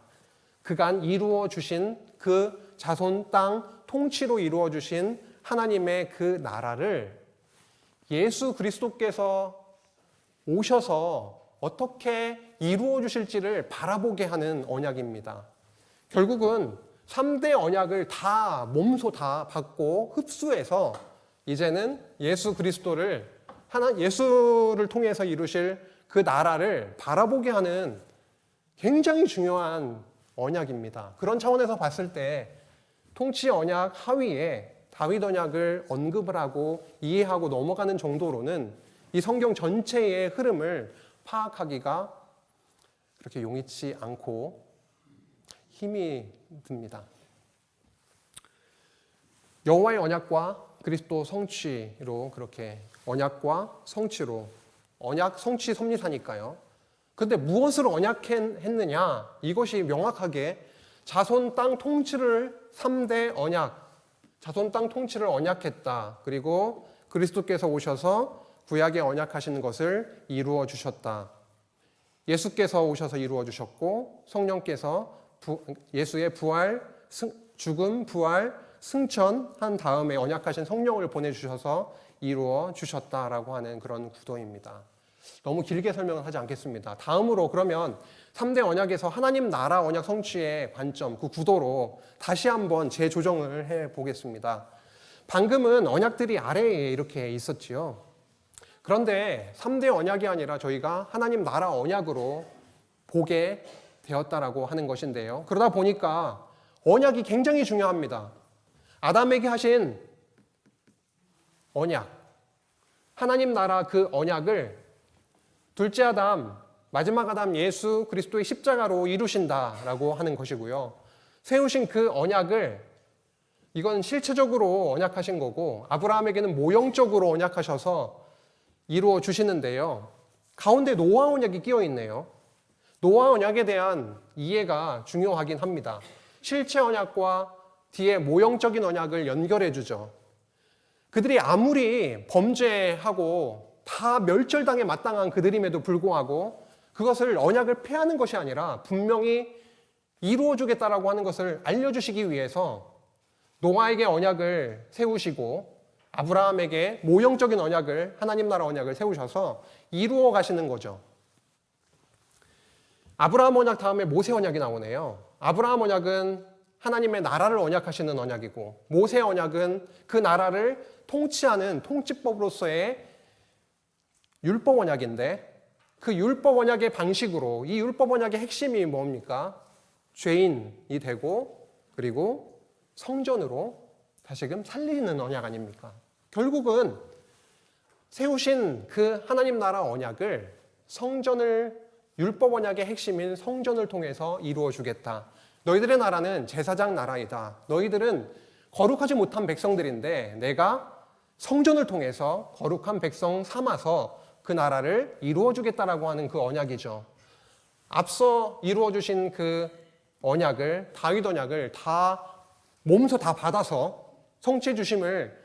그간 이루어 주신 그 자손 땅 통치로 이루어 주신 하나님의 그 나라를 예수 그리스도께서 오셔서 어떻게 이루어 주실지를 바라보게 하는 언약입니다. 결국은 3대 언약을 다 몸소 다 받고 흡수해서 이제는 예수 그리스도를 예수를 통해서 이루실 그 나라를 바라보게 하는 굉장히 중요한 언약입니다. 그런 차원에서 봤을 때 통치 언약 하위에 다윗 언약을 언급을 하고 이해하고 넘어가는 정도로는 이 성경 전체의 흐름을 파악하기가 그렇게 용이치 않고 힘이 듭니다. 여호와의 언약과 그리스도 성취로 그렇게 언약과 성취로 언약 성취 섭리사니까요. 그런데 무엇을 언약했느냐? 이것이 명확하게 자손 땅 통치를 3대 언약, 자손 땅 통치를 언약했다. 그리고 그리스도께서 오셔서 구약에 언약하시는 것을 이루어 주셨다. 예수께서 오셔서 이루어 주셨고 성령께서 예수의 부활, 죽음, 부활, 승천한 다음에 언약하신 성령을 보내주셔서 이루어 주셨다라고 하는 그런 구도입니다. 너무 길게 설명을 하지 않겠습니다. 다음으로 그러면 3대 언약에서 하나님 나라 언약 성취의 관점, 그 구도로 다시 한번 재조정을 해 보겠습니다. 방금은 언약들이 아래에 이렇게 있었지요. 그런데 3대 언약이 아니라 저희가 하나님 나라 언약으로 보게 되었다라고 하는 것인데요. 그러다 보니까 언약이 굉장히 중요합니다. 아담에게 하신 언약, 하나님 나라 그 언약을 둘째 아담, 마지막 아담 예수 그리스도의 십자가로 이루신다라고 하는 것이고요. 세우신 그 언약을 이건 실체적으로 언약하신 거고 아브라함에게는 모형적으로 언약하셔서 이루어 주시는데요. 가운데 노아 언약이 끼어 있네요. 노아 언약에 대한 이해가 중요하긴 합니다. 실체 언약과 뒤에 모형적인 언약을 연결해 주죠. 그들이 아무리 범죄하고 다 멸절당에 마땅한 그들임에도 불구하고 그것을 언약을 폐하는 것이 아니라 분명히 이루어 주겠다라고 하는 것을 알려주시기 위해서 노아에게 언약을 세우시고 아브라함에게 모형적인 언약을 하나님 나라 언약을 세우셔서 이루어 가시는 거죠. 아브라함 언약 다음에 모세 언약이 나오네요. 아브라함 언약은 하나님의 나라를 언약하시는 언약이고 모세 언약은 그 나라를 통치하는 통치법으로서의 율법 언약인데 그 율법 언약의 방식으로 이 율법 언약의 핵심이 뭡니까? 죄인이 되고 그리고 성전으로 다시금 살리는 언약 아닙니까? 결국은 세우신 그 하나님 나라 언약을 성전을 율법 언약의 핵심인 성전을 통해서 이루어 주겠다. 너희들의 나라는 제사장 나라이다. 너희들은 거룩하지 못한 백성들인데 내가 성전을 통해서 거룩한 백성 삼아서 그 나라를 이루어 주겠다라고 하는 그 언약이죠. 앞서 이루어 주신 그 언약을 다윗 언약을 다 몸소 다 받아서 성취해 주심을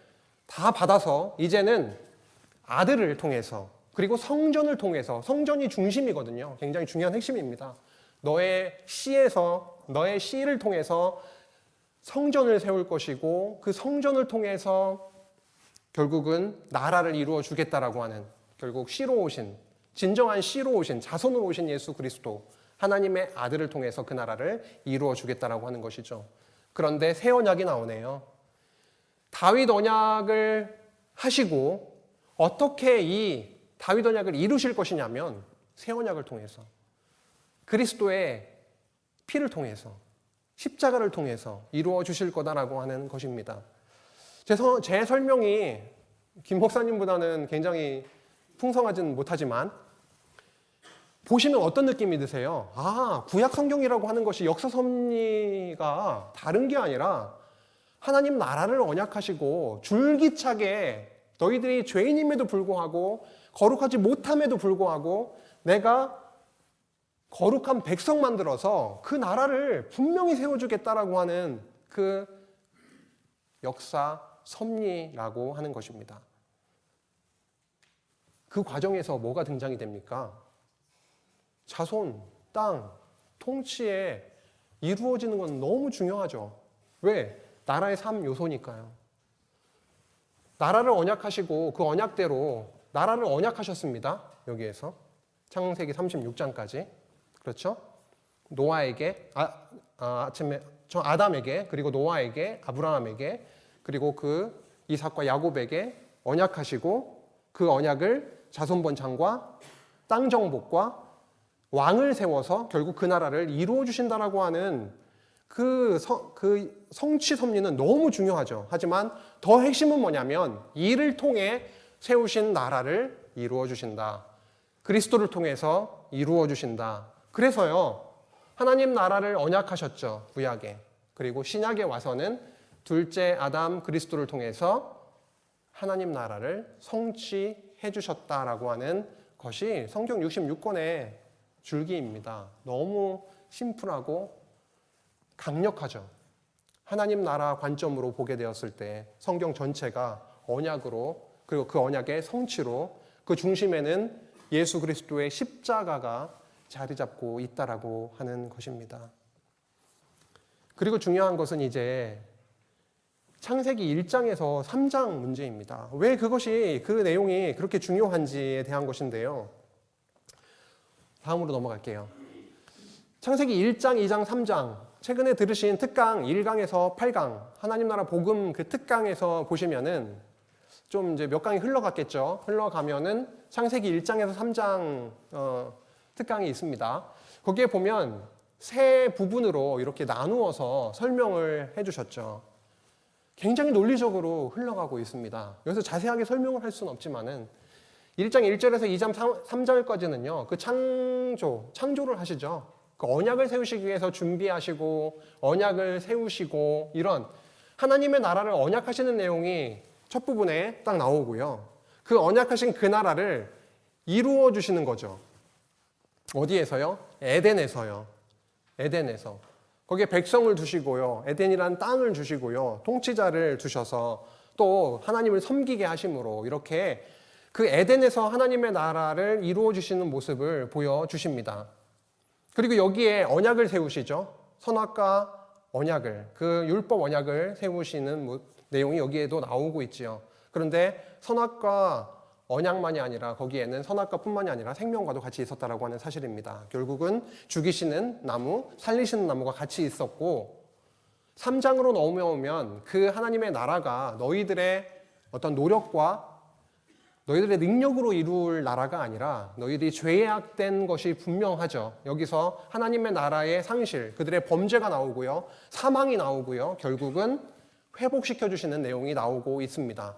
다 받아서 이제는 아들을 통해서 그리고 성전을 통해서 성전이 중심이거든요. 굉장히 중요한 핵심입니다. 너의 씨를 통해서 성전을 세울 것이고 그 성전을 통해서 결국은 나라를 이루어 주겠다라고 하는 결국 씨로 오신 진정한 씨로 오신 자손으로 오신 예수 그리스도 하나님의 아들을 통해서 그 나라를 이루어 주겠다라고 하는 것이죠. 그런데 새 언약이 나오네요. 다윗 언약을 하시고 어떻게 이 다윗 언약을 이루실 것이냐면 새 언약을 통해서 그리스도의 피를 통해서 십자가를 통해서 이루어 주실 거다라고 하는 것입니다. 제 설명이 김 목사님보다는 굉장히 풍성하진 못하지만 보시면 어떤 느낌이 드세요? 아, 구약 성경이라고 하는 것이 역사 섭리가 다른 게 아니라 하나님 나라를 언약하시고 줄기차게 너희들이 죄인임에도 불구하고 거룩하지 못함에도 불구하고 내가 거룩한 백성 만들어서 그 나라를 분명히 세워주겠다라고 하는 그 역사 섭리라고 하는 것입니다. 그 과정에서 뭐가 등장이 됩니까? 자손, 땅, 통치에 이루어지는 건 너무 중요하죠. 왜? 나라의 3요소니까요. 나라를 언약하시고 그 언약대로 나라를 언약하셨습니다. 여기에서 창세기 36장까지. 그렇죠? 노아에게, 아담에게, 그리고 노아에게, 아브라함에게, 그리고 그 이삭과 야곱에게 언약하시고 그 언약을 자손번창과 땅 정복과 왕을 세워서 결국 그 나라를 이루어 주신다라고 하는 그 성취 섭리는 너무 중요하죠. 하지만 더 핵심은 뭐냐면 이를 통해 세우신 나라를 이루어 주신다. 그리스도를 통해서 이루어 주신다. 그래서요, 하나님 나라를 언약하셨죠. 구약에. 그리고 신약에 와서는 둘째 아담 그리스도를 통해서 하나님 나라를 성취해 주셨다라고 하는 것이 성경 66권의 줄기입니다. 너무 심플하고 강력하죠. 하나님 나라 관점으로 보게 되었을 때 성경 전체가 언약으로 그리고 그 언약의 성취로 그 중심에는 예수 그리스도의 십자가가 자리 잡고 있다라고 하는 것입니다. 그리고 중요한 것은 이제 창세기 1장에서 3장 문제입니다. 왜 그것이 그 내용이 그렇게 중요한지에 대한 것인데요. 다음으로 넘어갈게요. 창세기 1장, 2장, 3장 최근에 들으신 특강 1강에서 8강 하나님 나라 복음 그 특강에서 보시면은 좀 이제 몇 강이 흘러갔겠죠. 흘러가면은 창세기 1장에서 3장 특강이 있습니다. 거기에 보면 세 부분으로 이렇게 나누어서 설명을 해주셨죠. 굉장히 논리적으로 흘러가고 있습니다. 여기서 자세하게 설명을 할 수는 없지만은 1장 1절에서 2장 3절까지는요. 그 창조를 하시죠. 그 언약을 세우시기 위해서 준비하시고 언약을 세우시고 이런 하나님의 나라를 언약하시는 내용이 첫 부분에 딱 나오고요. 그 언약하신 그 나라를 이루어 주시는 거죠. 어디에서요? 에덴에서요. 에덴에서. 거기에 백성을 두시고요. 에덴이라는 땅을 주시고요. 통치자를 주셔서 또 하나님을 섬기게 하심으로 이렇게 그 에덴에서 하나님의 나라를 이루어 주시는 모습을 보여주십니다. 그리고 여기에 언약을 세우시죠. 선악과 언약을, 그 율법 언약을 세우시는 내용이 여기에도 나오고 있지요. 그런데 선악과 언약만이 아니라 거기에는 선악과뿐만이 아니라 생명과도 같이 있었다라고 하는 사실입니다. 결국은 죽이시는 나무, 살리시는 나무가 같이 있었고 3장으로 넘어오면 그 하나님의 나라가 너희들의 어떤 노력과 너희들의 능력으로 이룰 나라가 아니라 너희들이 죄악된 것이 분명하죠. 여기서 하나님의 나라의 상실, 그들의 범죄가 나오고요. 사망이 나오고요. 결국은 회복시켜 주시는 내용이 나오고 있습니다.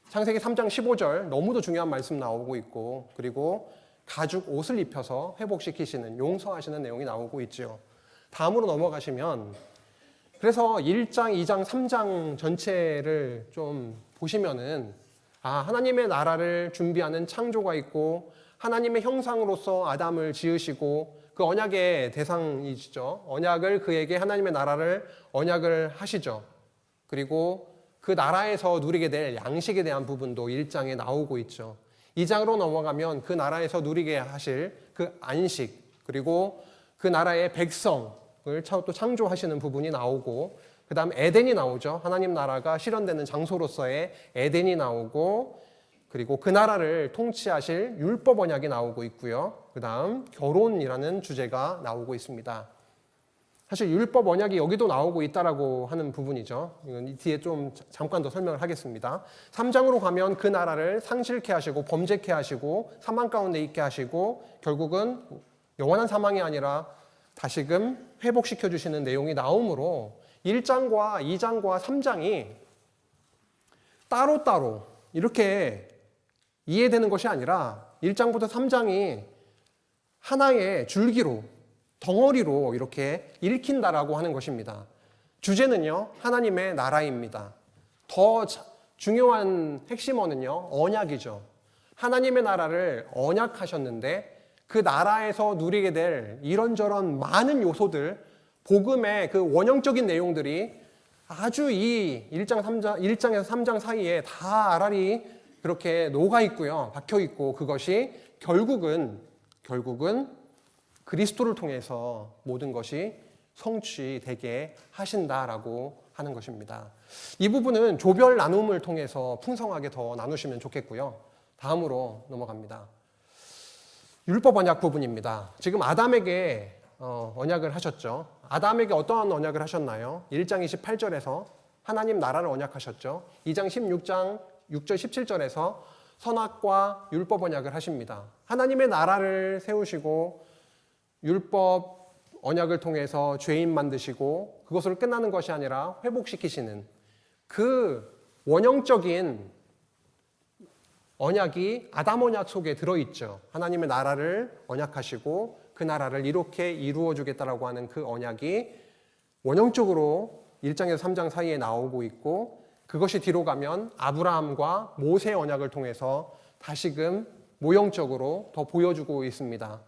창세기 3장 15절 너무도 중요한 말씀 나오고 있고 그리고 가죽 옷을 입혀서 회복시키시는 용서하시는 내용이 나오고 있죠. 다음으로 넘어가시면 그래서 1장, 2장, 3장 전체를 좀 보시면은 하나님의 나라를 준비하는 창조가 있고 하나님의 형상으로서 아담을 지으시고 그 언약의 대상이시죠. 언약을 그에게 하나님의 나라를 언약을 하시죠. 그리고 그 나라에서 누리게 될 양식에 대한 부분도 1장에 나오고 있죠. 2장으로 넘어가면 그 나라에서 누리게 하실 그 안식 그리고 그 나라의 백성을 또 창조하시는 부분이 나오고 그 다음 에덴이 나오죠. 하나님 나라가 실현되는 장소로서의 에덴이 나오고 그리고 그 나라를 통치하실 율법 언약이 나오고 있고요. 그 다음 결혼이라는 주제가 나오고 있습니다. 사실 율법 언약이 여기도 나오고 있다라고 하는 부분이죠. 이건 뒤에 좀 잠깐 더 설명을 하겠습니다. 3장으로 가면 그 나라를 상실케 하시고 범죄케 하시고 사망 가운데 있게 하시고 결국은 영원한 사망이 아니라 다시금 회복시켜 주시는 내용이 나오므로 1장과 2장과 3장이 따로따로 이렇게 이해되는 것이 아니라 1장부터 3장이 하나의 줄기로 덩어리로 이렇게 읽힌다라고 하는 것입니다. 주제는요, 하나님의 나라입니다. 더 중요한 핵심어는요, 언약이죠. 하나님의 나라를 언약하셨는데 그 나라에서 누리게 될 이런저런 많은 요소들, 복음의 그 원형적인 내용들이 아주 이 1장에서 3장 사이에 다 알알이 그렇게 녹아 있고요. 박혀 있고 그것이 결국은 그리스도를 통해서 모든 것이 성취되게 하신다라고 하는 것입니다. 이 부분은 조별 나눔을 통해서 풍성하게 더 나누시면 좋겠고요. 다음으로 넘어갑니다. 율법 언약 부분입니다. 지금 아담에게 언약을 하셨죠. 아담에게 어떠한 언약을 하셨나요? 1장 28절에서 하나님 나라를 언약하셨죠. 2장 16장 6절 17절에서 선악과 율법 언약을 하십니다. 하나님의 나라를 세우시고 율법 언약을 통해서 죄인 만드시고 그것으로 끝나는 것이 아니라 회복시키시는 그 원형적인 언약이 아담 언약 속에 들어있죠. 하나님의 나라를 언약하시고 그 나라를 이렇게 이루어 주겠다라고 하는 그 언약이 원형적으로 1장에서 3장 사이에 나오고 있고 그것이 뒤로 가면 아브라함과 모세 언약을 통해서 다시금 모형적으로 더 보여주고 있습니다.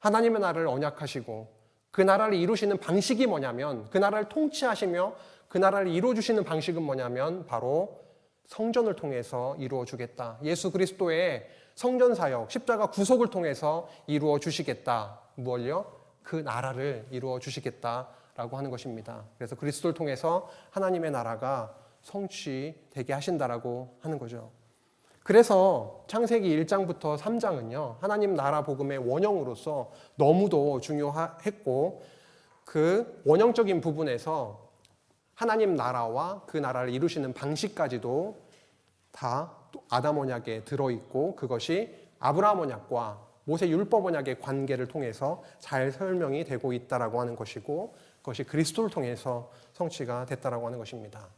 하나님의 나라를 언약하시고 그 나라를 이루시는 방식이 뭐냐면 그 나라를 통치하시며 그 나라를 이루어주시는 방식은 뭐냐면 바로 성전을 통해서 이루어 주겠다. 예수 그리스도의 성전 사역, 십자가 구속을 통해서 이루어 주시겠다. 뭘요? 그 나라를 이루어 주시겠다라고 하는 것입니다. 그래서 그리스도를 통해서 하나님의 나라가 성취되게 하신다라고 하는 거죠. 그래서 창세기 1장부터 3장은요, 하나님 나라 복음의 원형으로서 너무도 중요했고, 그 원형적인 부분에서 하나님 나라와 그 나라를 이루시는 방식까지도 다 아담 언약에 들어있고, 그것이 아브라함 언약과 모세 율법 언약의 관계를 통해서 잘 설명이 되고 있다라고 하는 것이고, 그것이 그리스도를 통해서 성취가 됐다라고 하는 것입니다.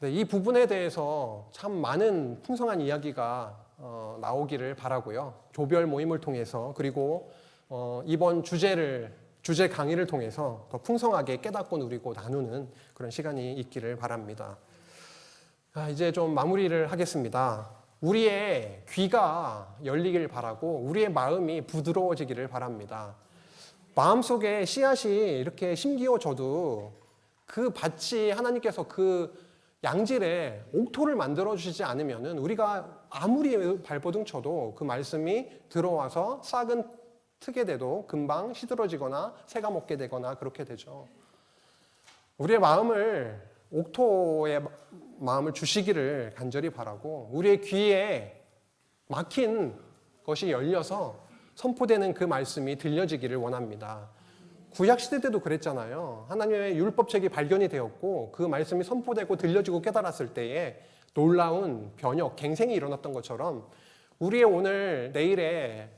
네, 이 부분에 대해서 참 많은 풍성한 이야기가 나오기를 바라고요. 조별 모임을 통해서, 그리고 이번 주제 강의를 통해서 더 풍성하게 깨닫고 누리고 나누는 그런 시간이 있기를 바랍니다. 이제 좀 마무리를 하겠습니다. 우리의 귀가 열리길 바라고 우리의 마음이 부드러워지기를 바랍니다. 마음속에 씨앗이 이렇게 심기어져도 그 밭이 하나님께서 그 양질의 옥토를 만들어 주시지 않으면은 우리가 아무리 발버둥 쳐도 그 말씀이 들어와서 싹은 트게 돼도 금방 시들어지거나 새가 먹게 되거나 그렇게 되죠. 우리의 마음을 옥토의 마음을 주시기를 간절히 바라고, 우리의 귀에 막힌 것이 열려서 선포되는 그 말씀이 들려지기를 원합니다. 구약시대 때도 그랬잖아요. 하나님의 율법책이 발견이 되었고 그 말씀이 선포되고 들려지고 깨달았을 때에 놀라운 변혁, 갱생이 일어났던 것처럼 우리의 오늘 내일의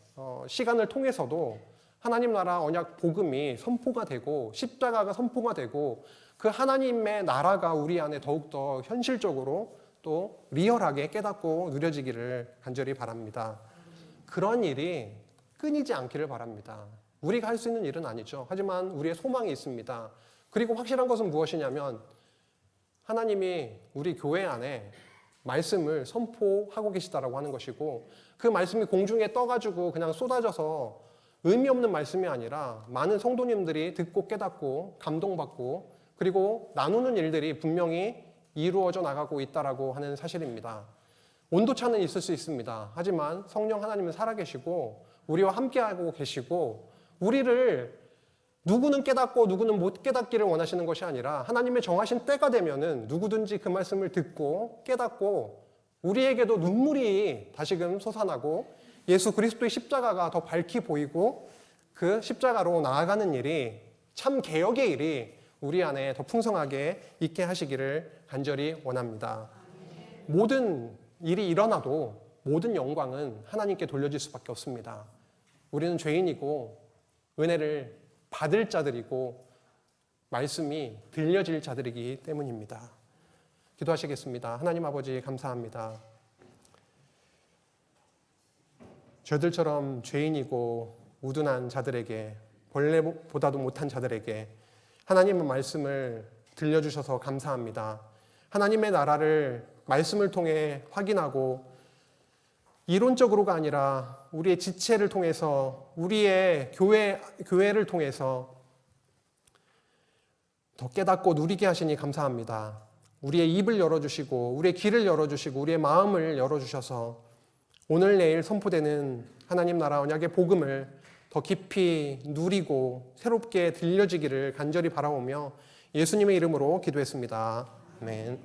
시간을 통해서도 하나님 나라 언약 복음이 선포가 되고 십자가가 선포가 되고 그 하나님의 나라가 우리 안에 더욱더 현실적으로 또 리얼하게 깨닫고 누려지기를 간절히 바랍니다. 그런 일이 끊이지 않기를 바랍니다. 우리가 할 수 있는 일은 아니죠. 하지만 우리의 소망이 있습니다. 그리고 확실한 것은 무엇이냐면 하나님이 우리 교회 안에 말씀을 선포하고 계시다라고 하는 것이고, 그 말씀이 공중에 떠가지고 그냥 쏟아져서 의미 없는 말씀이 아니라 많은 성도님들이 듣고 깨닫고 감동받고 그리고 나누는 일들이 분명히 이루어져 나가고 있다라고 하는 사실입니다. 온도차는 있을 수 있습니다. 하지만 성령 하나님은 살아계시고 우리와 함께하고 계시고, 우리를 누구는 깨닫고 누구는 못 깨닫기를 원하시는 것이 아니라 하나님의 정하신 때가 되면은 누구든지 그 말씀을 듣고 깨닫고 우리에게도 눈물이 다시금 솟아나고 예수 그리스도의 십자가가 더 밝히 보이고 그 십자가로 나아가는 일이, 참 개혁의 일이 우리 안에 더 풍성하게 있게 하시기를 간절히 원합니다. 모든 일이 일어나도 모든 영광은 하나님께 돌려질 수밖에 없습니다. 우리는 죄인이고 은혜를 받을 자들이고 말씀이 들려질 자들이기 때문입니다. 기도하시겠습니다. 하나님 아버지 감사합니다. 저들처럼 죄인이고 우둔한 자들에게, 벌레보다도 못한 자들에게 하나님의 말씀을 들려주셔서 감사합니다. 하나님의 나라를 말씀을 통해 확인하고 이론적으로가 아니라 우리의 지체를 통해서, 우리의 교회를 통해서 더 깨닫고 누리게 하시니 감사합니다. 우리의 입을 열어주시고 우리의 귀를 열어주시고 우리의 마음을 열어주셔서 오늘 내일 선포되는 하나님 나라 언약의 복음을 더 깊이 누리고 새롭게 들려지기를 간절히 바라오며 예수님의 이름으로 기도했습니다. 아멘.